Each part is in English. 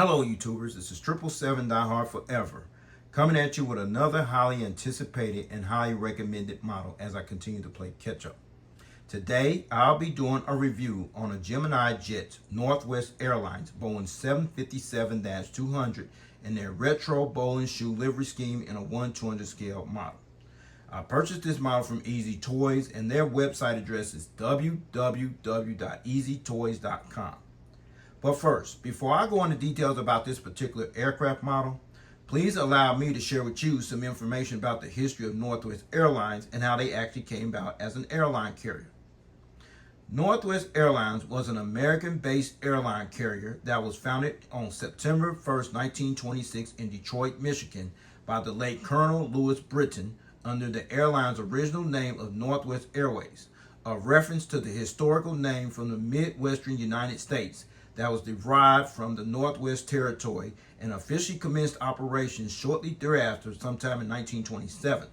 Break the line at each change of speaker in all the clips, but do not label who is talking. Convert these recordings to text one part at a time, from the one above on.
Hello YouTubers, this is 777 Die Hard Forever, coming at you with another highly anticipated and highly recommended model as I continue to play catch up. Today, I'll be doing a review on a Gemini jet Northwest Airlines Boeing 757-200 in their retro bowling shoe livery scheme in a 1/200 scale model. I purchased this model from Easy Toys and their website address is www.easytoys.com. But first, before I go into details about this particular aircraft model, please allow me to share with you some information about the history of Northwest Airlines and how they actually came about as an airline carrier. Northwest Airlines was an American-based airline carrier that was founded on September 1st, 1926 in Detroit, Michigan by the late Colonel Louis Britton under the airline's original name of Northwest Airways, a reference to the historical name from the Midwestern United States that was derived from the Northwest Territory and officially commenced operations shortly thereafter, sometime in 1927.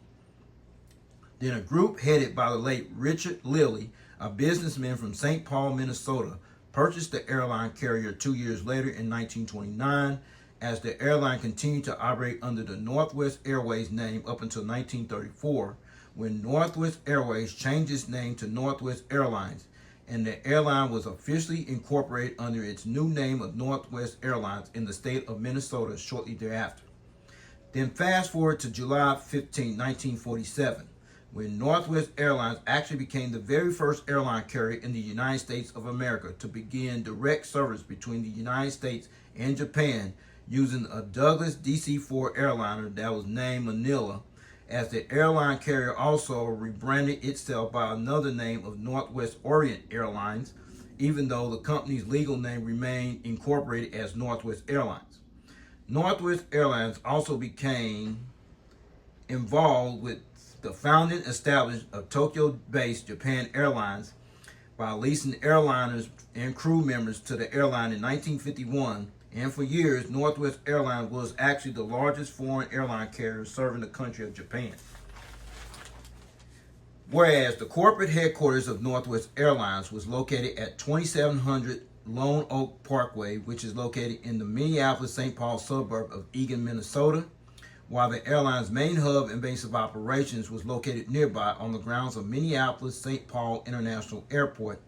Then a group headed by the late Richard Lilly, a businessman from St. Paul, Minnesota, purchased the airline carrier 2 years later in 1929, as the airline continued to operate under the Northwest Airways name up until 1934, when Northwest Airways changed its name to Northwest Airlines, and the airline was officially incorporated under its new name of Northwest Airlines in the state of Minnesota shortly thereafter. Then fast forward to July 15, 1947, when Northwest Airlines actually became the very first airline carrier in the United States of America to begin direct service between the United States and Japan using a Douglas DC-4 airliner that was named Manila, as the airline carrier also rebranded itself by another name of Northwest Orient Airlines, even though the company's legal name remained incorporated as Northwest Airlines. Northwest Airlines also became involved with the founding establishment of Tokyo-based Japan Airlines by leasing airliners and crew members to the airline in 1951. And for years, Northwest Airlines was actually the largest foreign airline carrier serving the country of Japan. Whereas the corporate headquarters of Northwest Airlines was located at 2700 Lone Oak Parkway, which is located in the Minneapolis-St.Paul suburb of Eagan, Minnesota, while the airline's main hub and base of operations was located nearby on the grounds of Minneapolis-St.Paul International Airport,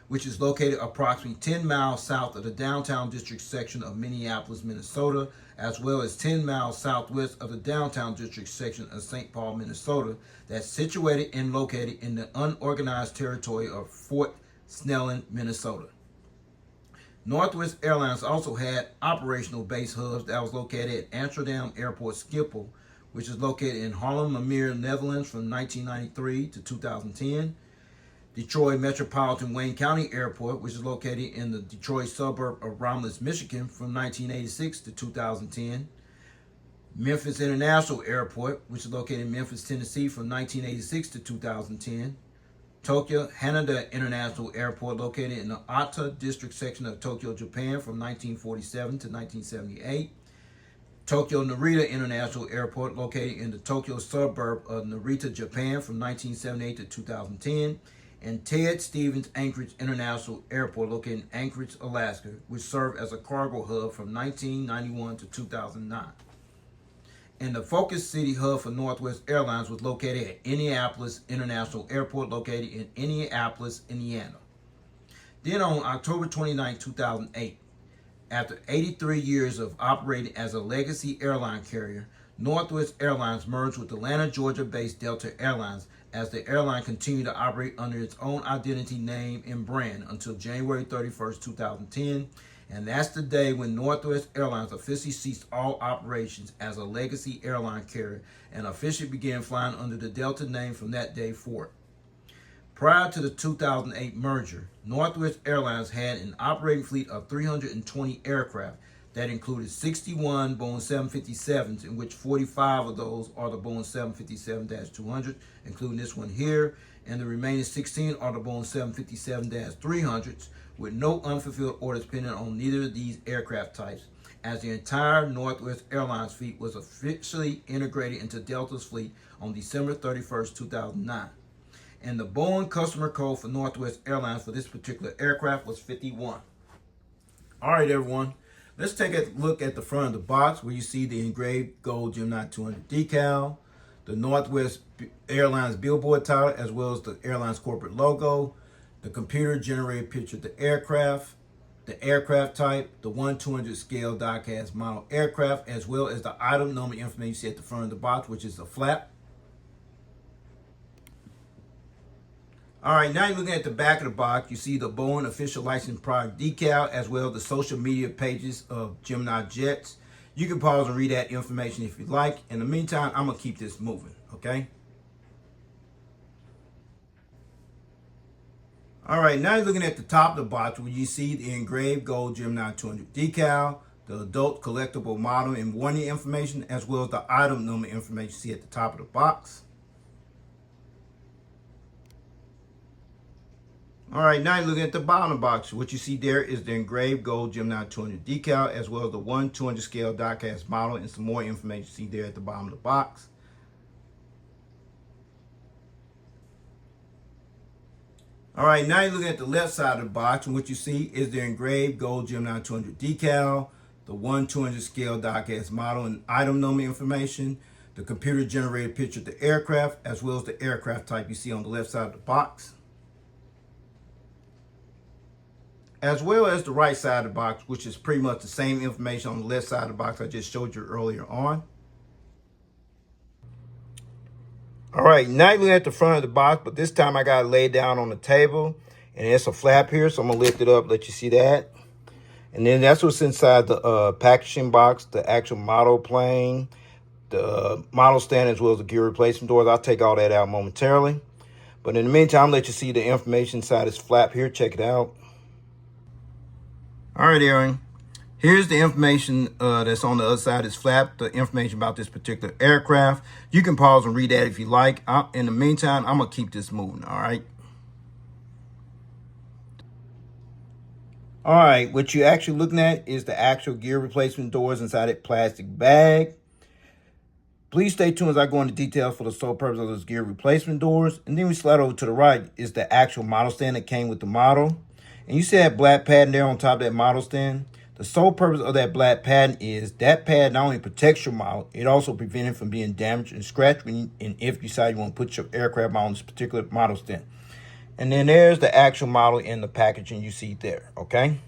which is located approximately 10 miles south of the downtown district section of Minneapolis, Minnesota, as well as 10 miles southwest of the downtown district section of St. Paul, Minnesota, that's situated and located in the unorganized territory of Fort Snelling, Minnesota. Northwest Airlines also had operational base hubs that was located at Amsterdam Airport Schiphol, which is located in Haarlem-Meer, Netherlands from 1993 to 2010, Detroit Metropolitan Wayne County Airport, which is located in the Detroit suburb of Romulus, Michigan from 1986 to 2010. Memphis International Airport, which is located in Memphis, Tennessee from 1986 to 2010. Tokyo Haneda International Airport, located in the Ota district section of Tokyo, Japan from 1947 to 1978. Tokyo Narita International Airport, located in the Tokyo suburb of Narita, Japan from 1978 to 2010. And Ted Stevens Anchorage International Airport, located in Anchorage, Alaska, which served as a cargo hub from 1991 to 2009. And the Focus City hub for Northwest Airlines was located at Indianapolis International Airport, located in Indianapolis, Indiana. Then on October 29, 2008, after 83 years of operating as a legacy airline carrier, Northwest Airlines merged with Atlanta, Georgia-based Delta Airlines, as the airline continued to operate under its own identity, name, and brand until January 31st, 2010. And that's the day when Northwest Airlines officially ceased all operations as a legacy airline carrier and officially began flying under the Delta name from that day forward. Prior to the 2008 merger, Northwest Airlines had an operating fleet of 320 aircraft that included 61 Boeing 757s, in which 45 of those are the Boeing 757-200, including this one here, and the remaining 16 are the Boeing 757-300s, with no unfulfilled orders pending on neither of these aircraft types, as the entire Northwest Airlines fleet was officially integrated into Delta's fleet on December 31st, 2009. And the Boeing customer code for Northwest Airlines for this particular aircraft was 51. All right, everyone. Let's take a look at the front of the box where you see the engraved gold Gemini 200 decal, the Northwest Airlines billboard title, as well as the airline's corporate logo, the computer-generated picture of the aircraft type, the 1/200 scale die-cast model aircraft, as well as the item number information you see at the front of the box, which is a flap. All right, now you're looking at the back of the box. You see the Boeing official licensed product decal, as well as the social media pages of Gemini Jets. You can pause and read that information if you like. In the meantime, I'm going to keep this moving, okay? All right, now you're looking at the top of the box where you see the engraved gold Gemini 200 decal, the adult collectible model and warranty information, as well as the item number information you see at the top of the box. All right, now you're looking at the bottom of the box. What you see there is the engraved gold Gemini 200 decal, as well as the 1/200 scale die-cast model and some more information you see there at the bottom of the box. All right, now you're looking at the left side of the box, and what you see is the engraved gold Gemini 200 decal, the 1/200 scale die-cast model and item number information, the computer-generated picture of the aircraft, as well as the aircraft type you see on the left side of the box, as well as the right side of the box, which is pretty much the same information on the left side of the box I just showed you earlier on. All right, now you're looking at the front of the box, but this time I got it laid down on the table, and it's a flap here, so I'm going to lift it up, let you see that. And then that's what's inside the packaging box, the actual model plane, the model stand, as well as the gear replacement doors. I'll take all that out momentarily. But in the meantime, I'll let you see the information inside this flap here. Check it out. All right, Aaron. Here's the information that's on the other side of this flap, the information about this particular aircraft. You can pause and read that if you like. In the meantime, I'm going to keep this moving, all right? All right, what you're actually looking at is the actual gear replacement doors inside that plastic bag. Please stay tuned as I go into details for the sole purpose of those gear replacement doors. And then we slide over to the right is the actual model stand that came with the model. And you see that black padding there on top of that model stand? The sole purpose of that black padding is that pad not only protects your model, it also prevents it from being damaged and scratched when and if you decide you want to put your aircraft on this particular model stand. And then there's the actual model in the packaging you see there, okay?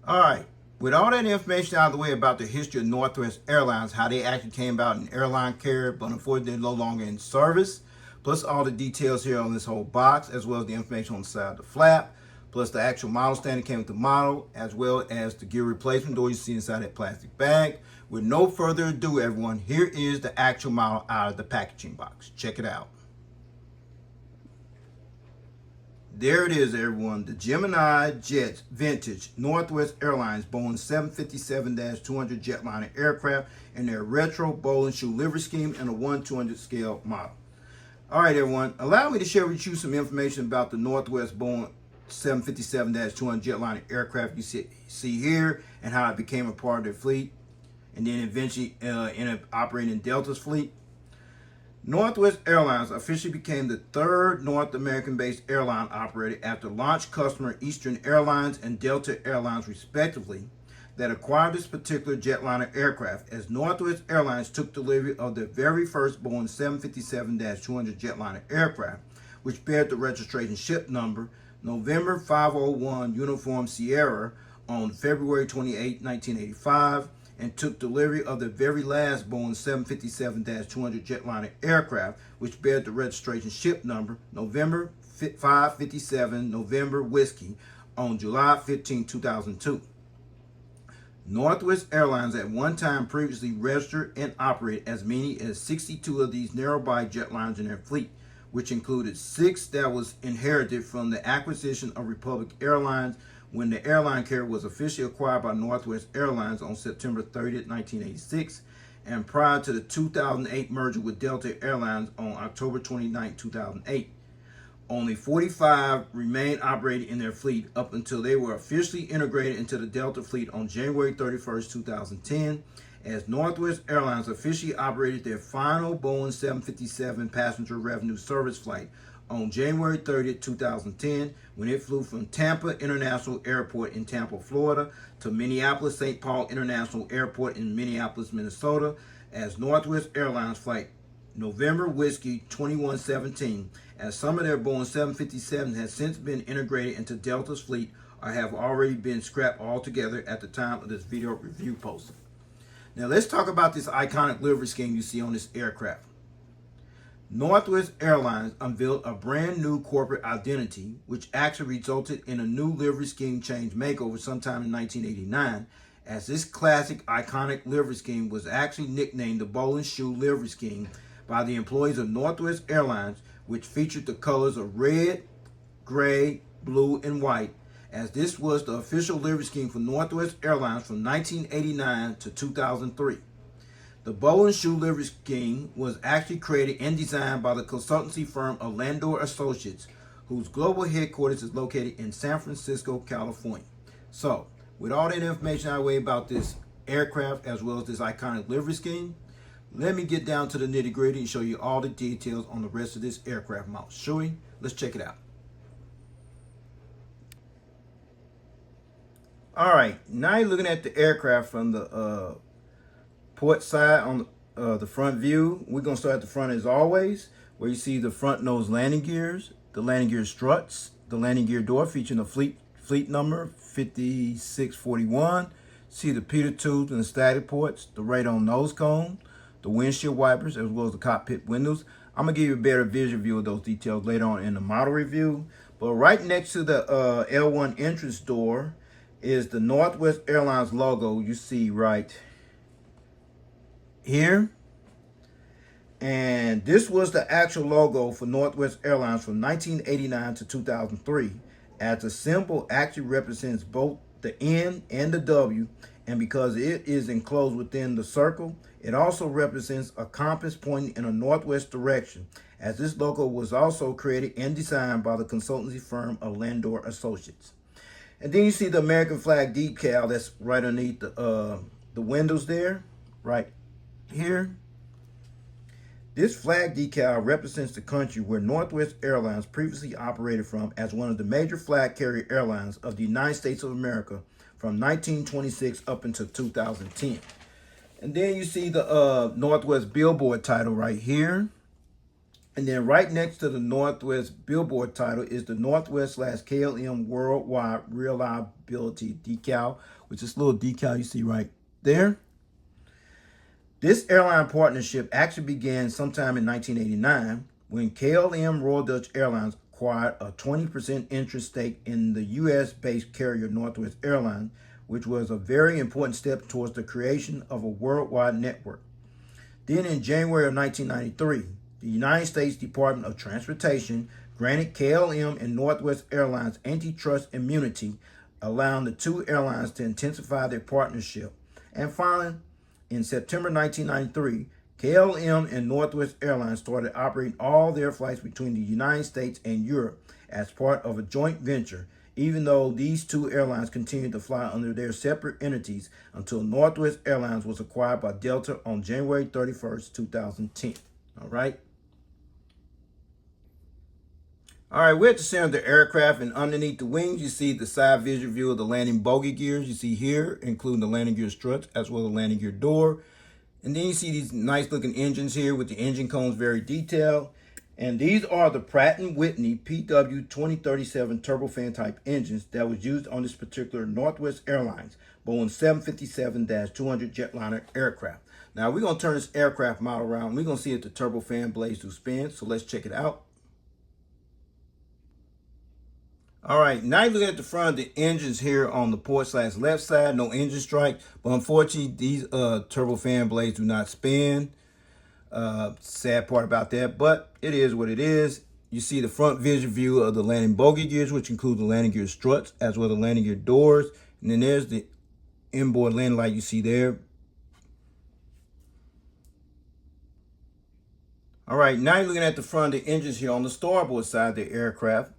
All right, with all that information out of the way about the history of Northwest Airlines, how they actually came about an airline carrier, but unfortunately they're no longer in service, plus all the details here on this whole box, as well as the information on the side of the flap, plus the actual model stand that came with the model, as well as the gear replacement door you see inside that plastic bag. With no further ado, everyone, here is the actual model out of the packaging box. Check it out. There it is, everyone. The Gemini Jets Vintage Northwest Airlines Boeing 757-200 Jetliner aircraft in their retro bowl and shoe livery scheme and a 1/200 scale model. All right, everyone. Allow me to share with you some information about the Northwest Boeing 757-200 Jetliner aircraft you see here and how it became a part of their fleet and then eventually ended up operating in Delta's fleet. Northwest Airlines officially became the third North American-based airline operator after launch customer Eastern Airlines and Delta Airlines, respectively, that acquired this particular jetliner aircraft, as Northwest Airlines took delivery of their very first Boeing 757-200 jetliner aircraft, which bears the registration ship number November 501 Uniform Sierra on February 28, 1985, and took delivery of the very last Boeing 757-200 jetliner aircraft, which bears the registration ship number November 557 November Whiskey on July 15, 2002. Northwest Airlines at one time previously registered and operated as many as 62 of these narrow-body jetliners in their fleet, which included 6 that was inherited from the acquisition of Republic Airlines when the airline carrier was officially acquired by Northwest Airlines on September 30, 1986, and prior to the 2008 merger with Delta Airlines on October 29, 2008. Only 45 remained operating in their fleet up until they were officially integrated into the Delta fleet on January 31, 2010, as Northwest Airlines officially operated their final Boeing 757 passenger revenue service flight on January 30th, 2010, when it flew from Tampa International Airport in Tampa, Florida, to Minneapolis-St.Paul International Airport in Minneapolis, Minnesota, as Northwest Airlines Flight November Whiskey 2117, as some of their Boeing 757 has since been integrated into Delta's fleet or have already been scrapped altogether at the time of this video review posting. Now let's talk about this iconic livery scheme you see on this aircraft. Northwest Airlines unveiled a brand new corporate identity, which actually resulted in a new livery scheme change makeover sometime in 1989, as this classic iconic livery scheme was actually nicknamed the Bowl and Shoe livery scheme by the employees of Northwest Airlines, which featured the colors of red, gray, blue, and white, as this was the official livery scheme for Northwest Airlines from 1989 to 2003. The Bowl and Shoe livery scheme was actually created and designed by the consultancy firm Orlando Associates, whose global headquarters is located in San Francisco, California. So, with all that information out of the way about this aircraft as well as this iconic livery scheme, let me get down to the nitty-gritty and show you all the details on the rest of this aircraft model. Shall we? Let's check it out. All right, now you're looking at the aircraft from the port side on the front view. We're going to start at the front as always, where you see the front nose landing gears, the landing gear struts, the landing gear door featuring the fleet number 5641. See the pitot tubes and the static ports, the radome nose cone, the windshield wipers, as well as the cockpit windows. I'm going to give you a better visual view of those details later on in the model review. But right next to the L1 entrance door is the Northwest Airlines logo you see right here. And this was the actual logo for Northwest Airlines from 1989 to 2003, as the symbol actually represents both the N and the W, and because it is enclosed within the circle, it also represents a compass pointing in a northwest direction, as this logo was also created and designed by the consultancy firm Orlando Associates. And then you see the American flag decal that's right underneath the windows there, right here. This flag decal represents the country where Northwest Airlines previously operated from as one of the major flag carrier airlines of the United States of America from 1926 up until 2010. And then you see the Northwest Billboard title right here. And then right next to the Northwest Billboard title is the Northwest/KLM Worldwide Reliability decal, which is this little decal you see right there. This airline partnership actually began sometime in 1989 when KLM Royal Dutch Airlines acquired a 20% interest stake in the U.S.-based carrier Northwest Airlines, which was a very important step towards the creation of a worldwide network. Then in January of 1993, the United States Department of Transportation granted KLM and Northwest Airlines antitrust immunity, allowing the two airlines to intensify their partnership. And finally, in September 1993, KLM and Northwest Airlines started operating all their flights between the United States and Europe as part of a joint venture, even though these two airlines continued to fly under their separate entities until Northwest Airlines was acquired by Delta on January 31st, 2010. All right. All right, we're at the center of the aircraft, and underneath the wings, you see the side visual view of the landing bogey gears you see here, including the landing gear struts as well as the landing gear door. And then you see these nice looking engines here with the engine cones very detailed. And these are the Pratt & Whitney PW2037 turbofan type engines that was used on this particular Northwest Airlines Boeing 757-200 Jetliner aircraft. Now we're going to turn this aircraft model around. We're going to see if the turbofan blades do spin. So let's check it out. All right, now you look at the front of the engines here on the port/left side, no engine strike, but unfortunately these turbofan blades do not spin. Sad part about that, but it is what it is. You see the front visual view of the landing bogey gears, which include the landing gear struts as well as the landing gear doors. And then there's the inboard landing light you see there. All right, now you're looking at the front of the engines here on the starboard side of the aircraft.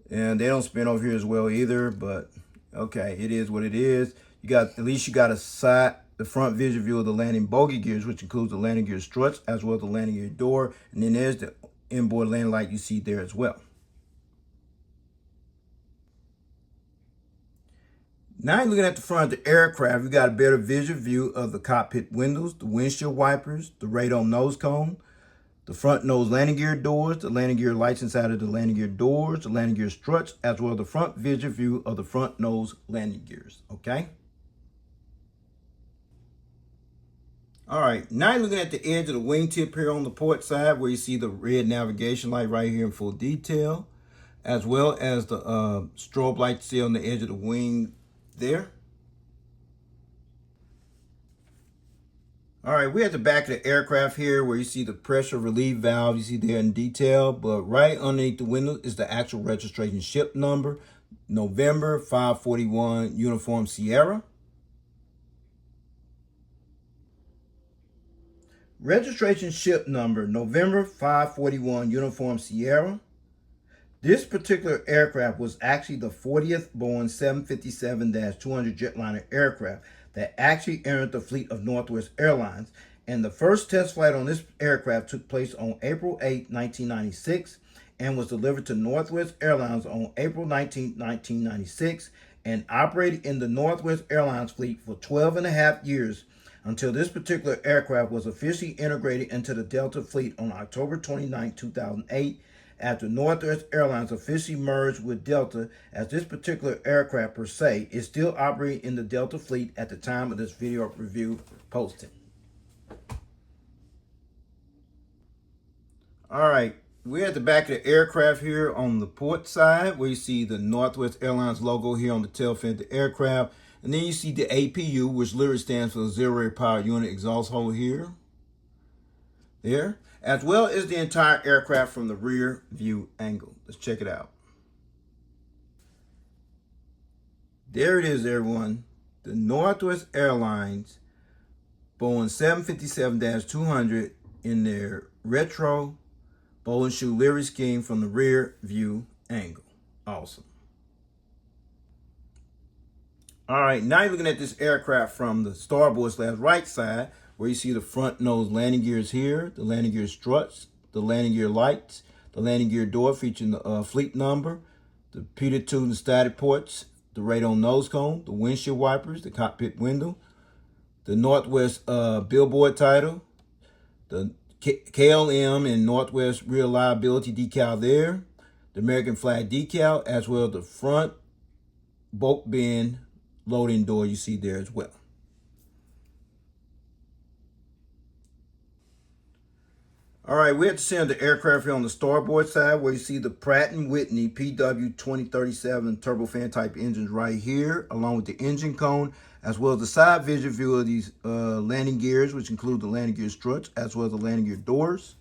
And they don't spin over here as well either, but okay, it is what it is. You got, at least you got the front visual view of the landing bogey gears, which includes the landing gear struts as well as the landing gear door. And then there's the inboard landing light you see there as well. Now you're looking at the front of the aircraft, you got a better visual view of the cockpit windows, the windshield wipers, the radar nose cone, the front nose landing gear doors, the landing gear lights inside of the landing gear doors, the landing gear struts, as well as the front visual view of the front nose landing gears, okay? All right, now you're looking at the edge of the wingtip here on the port side where you see the red navigation light right here in full detail, as well as the strobe light you see on the edge of the wing there. All right, we're at the back of the aircraft here where you see the pressure relief valve you see there in detail, but right underneath the window is the actual registration ship number, November 541 Uniform Sierra. Registration ship number, November 541 Uniform Sierra. This particular aircraft was actually the 40th Boeing 757-200 Jetliner aircraft that actually entered the fleet of Northwest Airlines. And the first test flight on this aircraft took place on April 8, 1996 and was delivered to Northwest Airlines on April 19, 1996 and operated in the Northwest Airlines fleet for 12 and a half years until this particular aircraft was officially integrated into the Delta fleet on October 29, 2008, after Northwest Airlines officially merged with Delta, as this particular aircraft per se is still operating in the Delta fleet at the time of this video review posting. All right, we're at the back of the aircraft here on the port side where you see the Northwest Airlines logo here on the tail fin of the aircraft. And then you see the APU, which literally stands for Auxiliary Power Unit exhaust hole here. There. As well as the entire aircraft from the rear view angle. Let's check it out. There it is, everyone. The Northwest Airlines Boeing 757-200 in their retro bow and shoe livery scheme from the rear view angle. Awesome. All right, now you're looking at this aircraft from the starboard/right side where you see the front nose landing gears here, the landing gear struts, the landing gear lights, the landing gear door featuring the fleet number, the repeater tube and static ports, the radar nose cone, the windshield wipers, the cockpit window, the Northwest billboard title, the KLM and Northwest rear liability decal there, the American flag decal, as well as the front bulk bin loading door you see there as well. All right, we're at the center of the aircraft here on the starboard side where you see the Pratt & Whitney PW2037 turbofan type engines right here, along with the engine cone, as well as the side visual view of these landing gears, which include the landing gear struts, as well as the landing gear doors.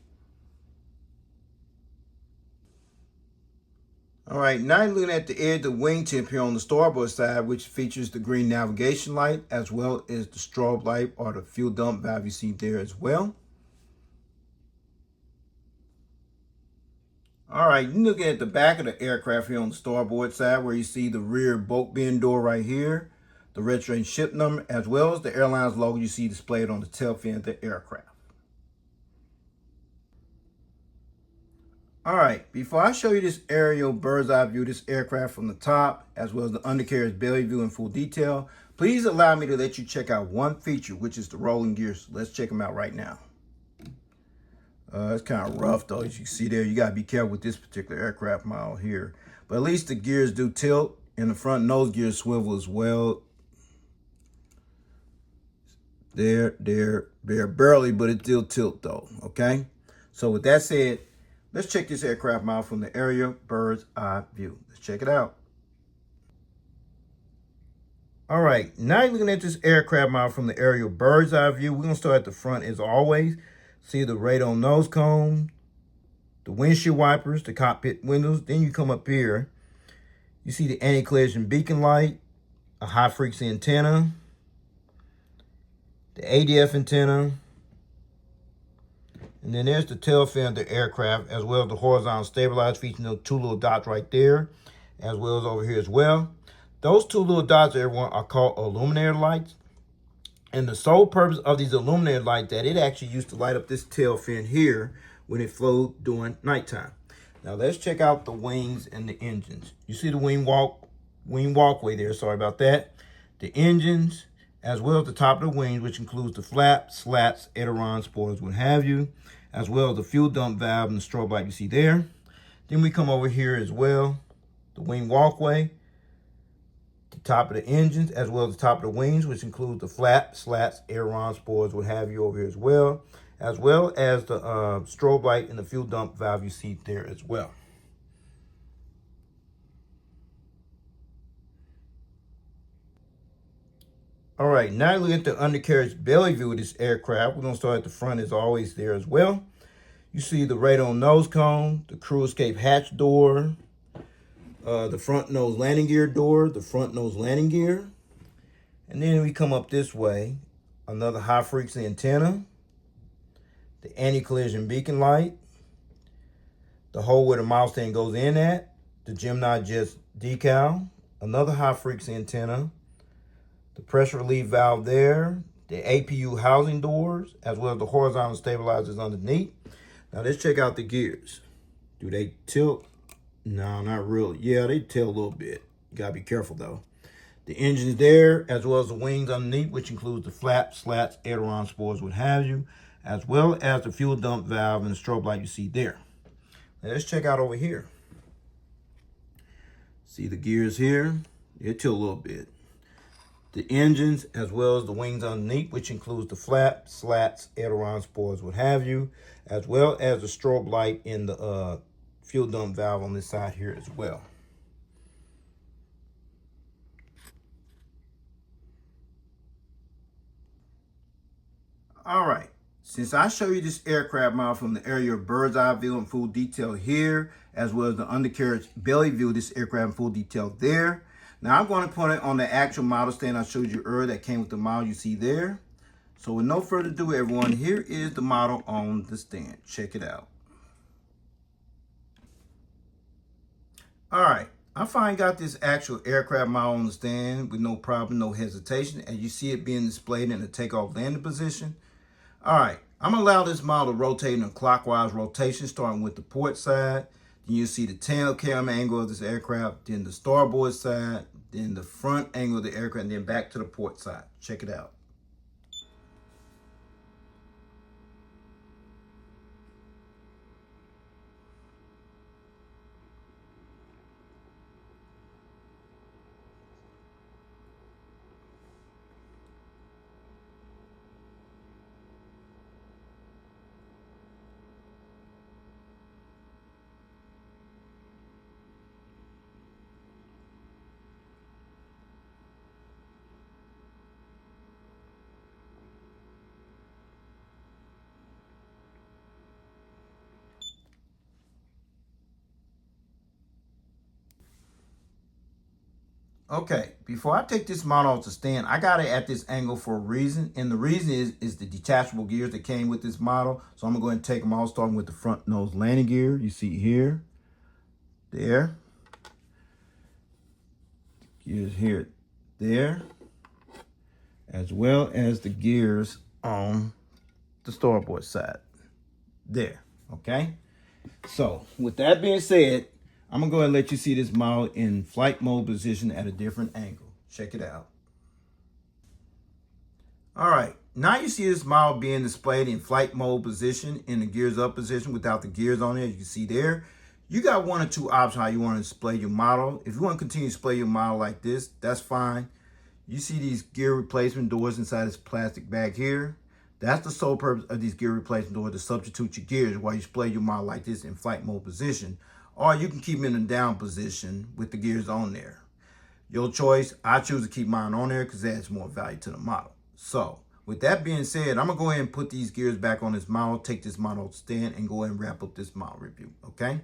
All right, now you're looking at the edge of the wingtip here on the starboard side, which features the green navigation light, as well as the strobe light or the fuel dump valve you see there as well. All right, you're looking at the back of the aircraft here on the starboard side where you see the rear bulk bin door right here, the registration ship number, as well as the airline's logo you see displayed on the tail fin of the aircraft. All right, before I show you this aerial bird's eye view of this aircraft from the top, as well as the undercarriage belly view in full detail, please allow me to let you check out one feature, which is the rolling gears. Let's check them out right now. It's kind of rough though, as you see there. You got to be careful with this particular aircraft model here. But at least the gears do tilt, and the front nose gears swivel as well. They're barely, but it still tilt though, okay? So with that said, let's check this aircraft model from the aerial bird's eye view. Let's check it out. All right, now you're looking at this aircraft model from the aerial bird's eye view. We're gonna start at the front as always. See the radar nose cone, the windshield wipers, the cockpit windows. Then you come up here, you see the anti-collision beacon light, a high frequency antenna, the ADF antenna, and then there's the tail fin of the aircraft, as well as the horizontal stabilizer featuring those two little dots right there, as well as over here as well. Those two little dots, everyone, are called illuminator lights. And the sole purpose of these illuminator lights that it actually used to light up this tail fin here when it flew during nighttime. Now let's check out the wings and the engines. You see the wing walkway there, sorry about that. The engines, as well as the top of the wings, which includes the flaps, slats, ailerons, spoilers, what have you, as well as the fuel dump valve and the strobe light you see there. Then we come over here as well, the wing walkway, the top of the engines, as well as the top of the wings, which includes the flaps, slats, ailerons, spoilers, what have you over here as well as the strobe light and the fuel dump valve you see there as well. All right, now look at the undercarriage belly view of this aircraft. We're gonna start at the front as always there as well. You see the radon nose cone, the crew escape hatch door, the front nose landing gear door, the front nose landing gear. And then we come up this way, another high frequency antenna, the anti-collision beacon light, the hole where the mouse stand goes in at, the Gemini Jets decal, another high frequency antenna, the pressure relief valve there, the APU housing doors, as well as the horizontal stabilizers underneath. Now let's check out the gears. Do they tilt? No, not really. Yeah, they tilt a little bit. You gotta be careful though. The engine's there, as well as the wings underneath, which includes the flaps, slats, aileron, spoilers, what have you, as well as the fuel dump valve and the strobe light you see there. Now let's check out over here. See the gears here? They tilt a little bit. The engines, as well as the wings underneath, which includes the flaps, slats, aileron, spoilers, what have you, as well as the strobe light and the fuel dump valve on this side here as well. All right, since I show you this aircraft model from the area of bird's eye view in full detail here, as well as the undercarriage belly view of this aircraft in full detail there, now I'm going to put it on the actual model stand I showed you earlier that came with the model you see there. So with no further ado, everyone, here is the model on the stand. Check it out. All right, I finally got this actual aircraft model on the stand with no problem, no hesitation, as you see it being displayed in the takeoff landing position. All right, I'm gonna allow this model to rotate in a clockwise rotation, starting with the port side. Then you see the tail cam angle of this aircraft, then the starboard side, then the front angle of the aircraft, and then back to the port side. Check it out. Okay, before I take this model off the stand, I got it at this angle for a reason. And the reason is the detachable gears that came with this model. So I'm going to go ahead and take them all, starting with the front nose landing gear. You see here, there. Gears here, there. As well as the gears on the starboard side. There, okay? So with that being said, I'm gonna go ahead and let you see this model in flight mode position at a different angle. Check it out. All right, now you see this model being displayed in flight mode position in the gears up position without the gears on it, as you can see there. You got one or two options how you want to display your model. If you want to continue to display your model like this, that's fine. You see these gear replacement doors inside this plastic bag here. That's the sole purpose of these gear replacement doors, to substitute your gears while you display your model like this in flight mode position. Or you can keep them in a down position with the gears on there. Your choice. I choose to keep mine on there because it adds more value to the model. So with that being said, I'm going to go ahead and put these gears back on this model, take this model stand, and go ahead and wrap up this model review, okay?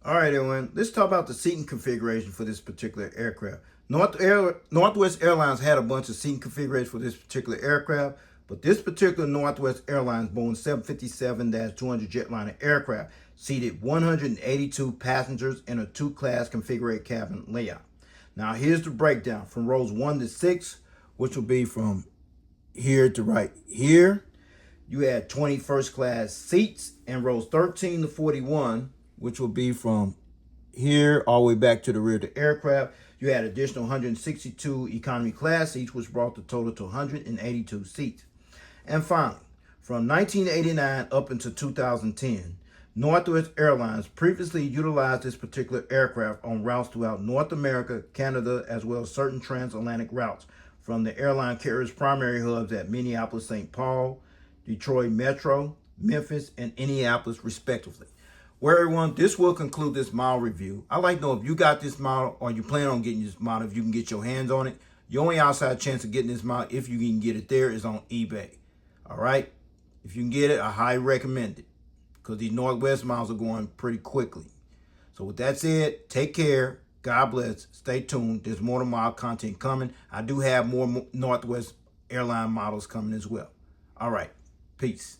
All right, everyone, let's talk about the seating configuration for this particular aircraft. Northwest Airlines had a bunch of seating configurations for this particular aircraft, but this particular Northwest Airlines Boeing 757-200 Jetliner aircraft seated 182 passengers in a two-class configured cabin layout. Now, here's the breakdown from rows 1 to 6, which will be from here to right here. You had 20 first class seats and rows 13 to 41, which will be from here all the way back to the rear of the aircraft. You had additional 162 economy class seats, which brought the total to 182 seats. And finally, from 1989 up until 2010, Northwest Airlines previously utilized this particular aircraft on routes throughout North America, Canada, as well as certain transatlantic routes from the airline carrier's primary hubs at Minneapolis-St.Paul, Detroit Metro, Memphis, and Indianapolis, respectively. Well, everyone, this will conclude this model review. I'd like to know if you got this model or you plan on getting this model, if you can get your hands on it. Your only outside chance of getting this model, if you can get it there, is on eBay. All right? If you can get it, I highly recommend it because these Northwest models are going pretty quickly. So with that said, take care. God bless. Stay tuned. There's more model content coming. I do have more Northwest airline models coming as well. All right. Peace.